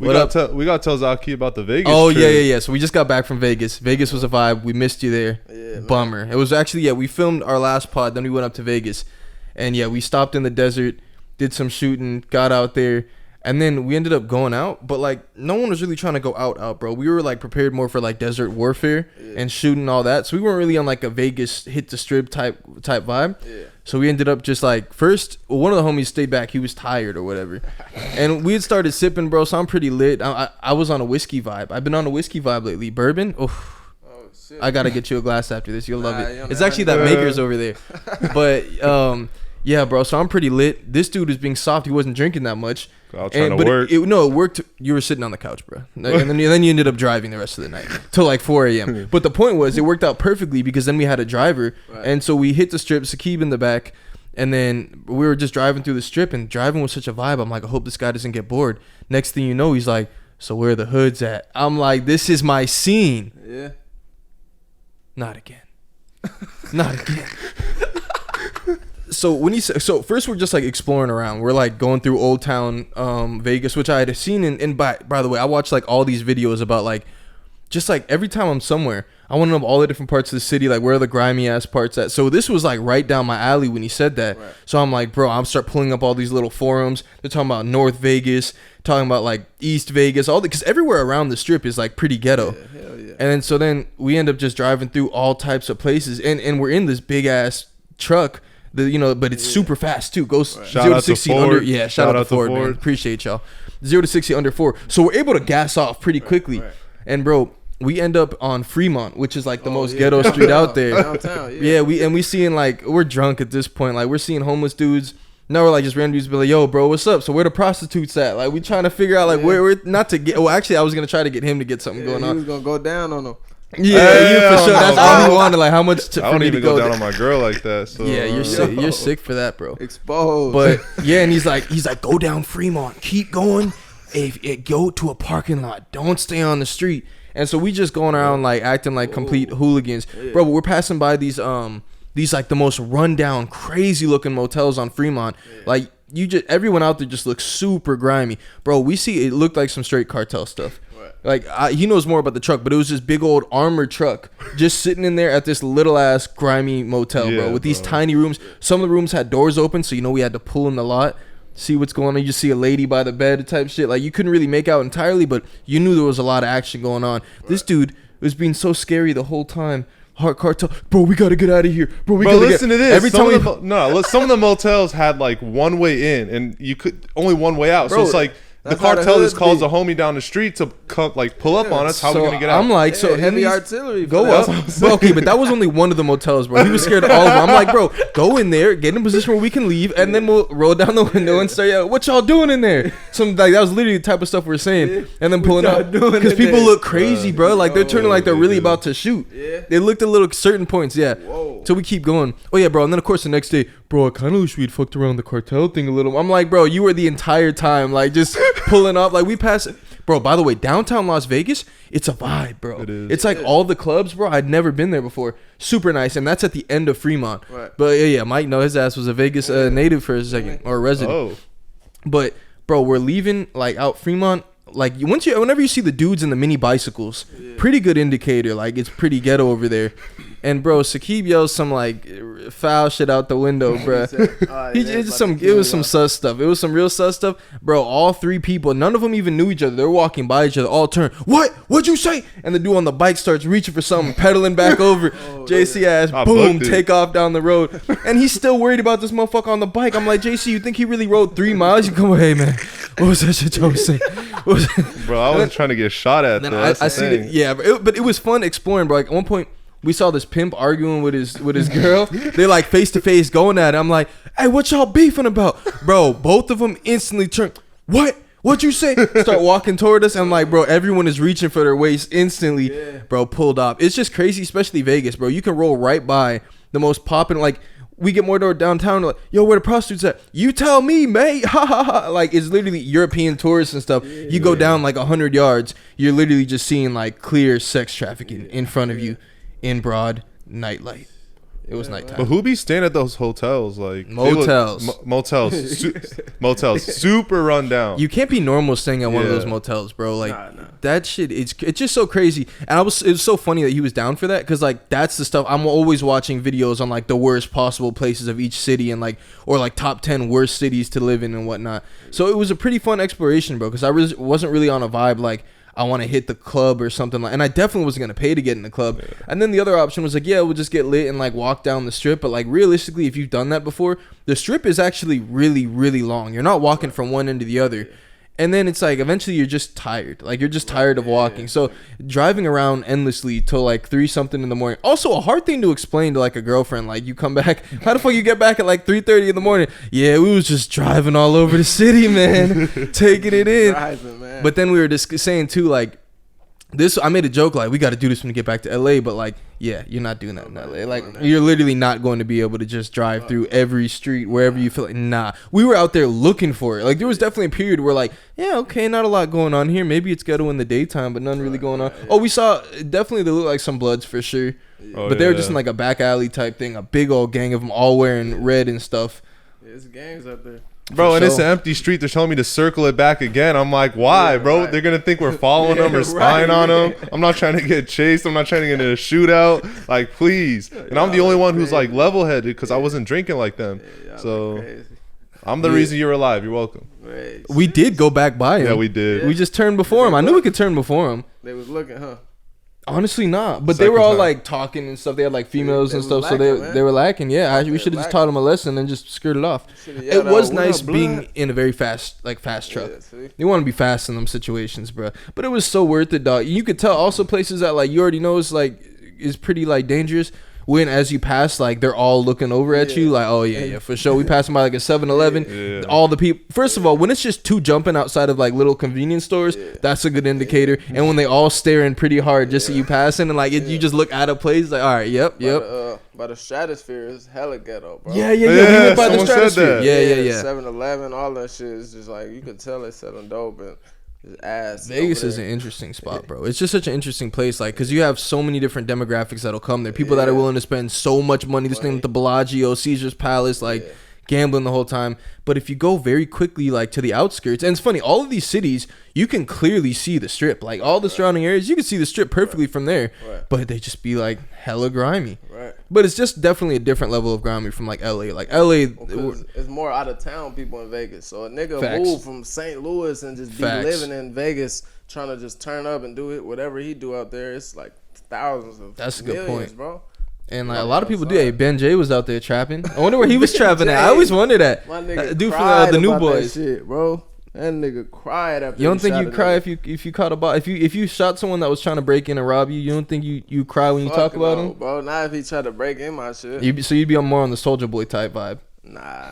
We gotta tell Zaki about the Vegas. Oh trip. yeah. So we just got back from Vegas. Vegas was a vibe. We missed you there. Yeah, bummer. It was actually we filmed our last pod, then we went up to Vegas, and we stopped in the desert, did some shooting, got out there, and then we ended up going out. But like no one was really trying to go out, bro. We were like prepared more for like desert warfare and shooting all that. So we weren't really on like a Vegas hit the strip type vibe. Yeah. So we ended up just like one of the homies stayed back. He was tired or whatever. And we had started sipping, bro. So I'm pretty lit. I was on a whiskey vibe. I've been on a whiskey vibe lately. Bourbon. Oh, shit. I got to get you a glass after this. You'll love it. It's actually that Maker's over there. But yeah, bro. So I'm pretty lit. This dude was being soft. He wasn't drinking that much. I was trying to work. It worked. You were sitting on the couch, bro. And then you ended up driving the rest of the night till like 4 a.m. But the point was, it worked out perfectly because then we had a driver. Right. And so we hit the strip, Saqib in the back. And then we were just driving through the strip, and driving was such a vibe. I'm like, I hope this guy doesn't get bored. Next thing you know, he's like, so where are the hoods at? I'm like, this is my scene. Yeah. Not again. Not again. So first we're just like exploring around. We're like going through Old Town Vegas, which I had seen in by the way, I watched like all these videos about like just like every time I'm somewhere, I want to know all the different parts of the city, like where are the grimy ass parts at. So this was like right down my alley when he said that. Right. So I'm like, bro, I'll start pulling up all these little forums. They're talking about North Vegas, talking about like East Vegas, because everywhere around the strip is like pretty ghetto. Yeah, hell yeah. And then we end up just driving through all types of places, and we're in this big ass truck. But it's super fast too. Goes 0 to 60 under. Yeah, shout out to Ford, man. Appreciate y'all. 0 to 60 under 4. So we're able to gas off pretty quickly. Right. And bro, we end up on Fremont, which is like the most ghetto street out there. Downtown, yeah. We seeing like, we're drunk at this point. Like we're seeing homeless dudes. Now we're like just random dudes be like, yo, bro, what's up? So where the prostitutes at? Like we trying to figure out like where we're not to get. Well, actually, I was gonna try to get him to get something going on. He was gonna go down on them. Yeah, you for sure. That's all he wanted. Like how much I don't even go down on my girl like that. So yeah, you're sick. You're sick for that, bro. Exposed. But yeah, and he's like, go down Fremont, keep going. If go to a parking lot, don't stay on the street. And so we just going around like acting like complete hooligans, bro. But we're passing by these like the most rundown, crazy looking motels on Fremont. Like everyone out there just looks super grimy, bro. We see it looked like some straight cartel stuff. Like he knows more about the truck, but it was this big old armored truck just sitting in there at this little ass grimy motel, bro, with these tiny rooms. Some of the rooms had doors open, so we had to pull in the lot, see what's going on. You just see a lady by the bed type shit. Like you couldn't really make out entirely, but you knew there was a lot of action going on. Right. This dude was being so scary the whole time. Hard cartel, bro. We gotta get out of here, bro. Listen to this. Some of the motels had like one way in, and you could only one way out. Bro, so it's like. The cartel just calls a homie down the street to pull up on us. How are we gonna get out? I'm like, so heavy artillery. Go up. Bro, okay, but that was only one of the motels, bro. He was scared of all of them. I'm like, bro, go in there, get in a position where we can leave, and then we'll roll down the window and say, what y'all doing in there? That was literally the type of stuff we're saying, and then pulling out because people look crazy, bro. Like they're turning like they're really about to shoot. Yeah. They looked at little certain points, yeah. Whoa. So we keep going. Oh yeah, bro. And then of course the next day, bro, I kind of wish we'd fucked around the cartel thing a little. I'm like, bro, you were the entire time like just pulling up. Like we pass it. Bro, by the way, downtown Las Vegas, it's a vibe, bro. It is. It's like all the clubs, bro. I'd never been there before. Super nice. And that's at the end of Fremont. Right. But yeah, Mike, no, his ass was a Vegas native for a second, or a resident. Oh. But, bro, we're leaving like out Fremont. Like whenever you see the dudes in the mini bicycles, pretty good indicator. Like it's pretty ghetto over there. And bro, Saqib yells some like foul shit out the window, bro. It was some sus stuff. It was some real sus stuff, bro. All three people, none of them even knew each other. They're walking by each other, all turn. What'd you say? And the dude on the bike starts reaching for something, pedaling back over. JC ass, boom, take off down the road, and he's still worried about this motherfucker on the bike. I'm like, JC, you think he really rode 3 miles? You come, hey man, what was that shit y'all was saying? Bro, I wasn't trying to get shot at. I see it. Yeah, but it was fun exploring, bro. Like at one point, we saw this pimp arguing with his girl. They like face to face going at it. I'm like, hey, what y'all beefing about? Bro, both of them instantly turn. What'd you say? Start walking toward us. I'm like, bro, everyone is reaching for their waist instantly. Yeah. Bro, pulled up. It's just crazy, especially Vegas, bro. You can roll right by the most popping, like, we get more toward downtown, like, yo, where the prostitutes at? You tell me, mate. Ha ha ha. Like, it's literally European tourists and stuff. Yeah, you go down like 100 yards, you're literally just seeing like clear sex trafficking in front of you in broad nightlight. It was nighttime. But who be staying at those hotels? Like motels, motels, super run down. You can't be normal staying at one of those motels, bro. Like that shit. It's just so crazy. And it was so funny that he was down for that because like that's the stuff. I'm always watching videos on like the worst possible places of each city and like or like top 10 worst cities to live in and whatnot. So it was a pretty fun exploration, bro. Because I wasn't really on a vibe like I want to hit the club or something like, and I definitely wasn't gonna pay to get in the club. Yeah. And then the other option was like, yeah, we'll just get lit and like walk down the strip. But like realistically, if you've done that before, the strip is actually really, really long. You're not walking from one end to the other. And then it's like eventually you're just tired. Like you're just tired of walking. So driving around endlessly till like 3 something in the morning. Also a hard thing to explain to like a girlfriend. Like you come back. How the fuck you get back at like 3:30 in the morning? Yeah, we was just driving all over the city, man. Taking it in. But then we were just saying too, like this. I made a joke like we got to do this when we get back to LA. But like, yeah, you're not doing that in LA. Like you're literally not going to be able to just drive through every street wherever you feel like. Nah, we were out there looking for it. Like there was definitely a period where like, yeah, okay, not a lot going on here. Maybe it's ghetto in the daytime, but none really going on. Oh, we saw definitely they look like some Bloods for sure. But they were just in like a back alley type thing. A big old gang of them all wearing red and stuff. Yeah, it's gangs out there. Bro, and it's an empty street. They're telling me to circle it back again. I'm like, why, bro? Right. They're going to think we're following them or spying on them. I'm not trying to get chased. I'm not trying to get in a shootout. Like, please. And I'm the only one who's, like, level-headed because I wasn't drinking like them. So I'm the reason you're alive. You're welcome. We did go back by him. Yeah, we did. Yeah. We just turned before him. I knew we could turn before him. They was looking, huh? Honestly, not. But they were all like talking and stuff. They had like females and stuff, lacking, so they were lacking. Yeah, we should have just taught them a lesson and just skirted off. It was nice being in a very fast truck. You want to be fast in them situations, bro. But it was so worth it, dog. You could tell also places that like you already know is pretty like dangerous. When as you pass, like they're all looking over at you, like, oh yeah, for sure. We passing by like a 7-Eleven. All the people. First of all, when it's just two jumping outside of like little convenience stores, that's a good indicator. And when they all staring pretty hard just so you passing and like you just look out of place, like, all right, yep. By the Stratosphere is hella ghetto, bro. Yeah. We went by the Stratosphere. Yeah. 7-Eleven, all that shit is just like you can tell it's selling dope and. Vegas is an interesting spot, bro. It's just such an interesting place, like, because you have so many different demographics that'll come there. People that are willing to spend so much money to stay at the Bellagio, Caesar's Palace, like gambling the whole time. But if you go very quickly, like to the outskirts, and it's funny, all of these cities, you can clearly see the strip, like all the surrounding areas, you can see the strip perfectly from there. But they just be like hella grimy. But it's just definitely a different level of grimy from like LA. Like LA, it's more out of town people in Vegas. So a nigga move from St. Louis and just be living in Vegas, trying to just turn up and do it, whatever he do out there. It's like thousands of That's a good point, bro. And like a lot of people do. Hey, Ben J was out there trapping. I wonder where he was trapping at. I always wonder that. My nigga dude from the New Boys. That shit, bro. That nigga cried after. You don't think you cry if you caught a bot? If you shot someone that was trying to break in and rob you, you don't think you cry when you talk about him, bro? Not if he tried to break in my shit. So you'd be more on the Soulja Boy type vibe. Nah.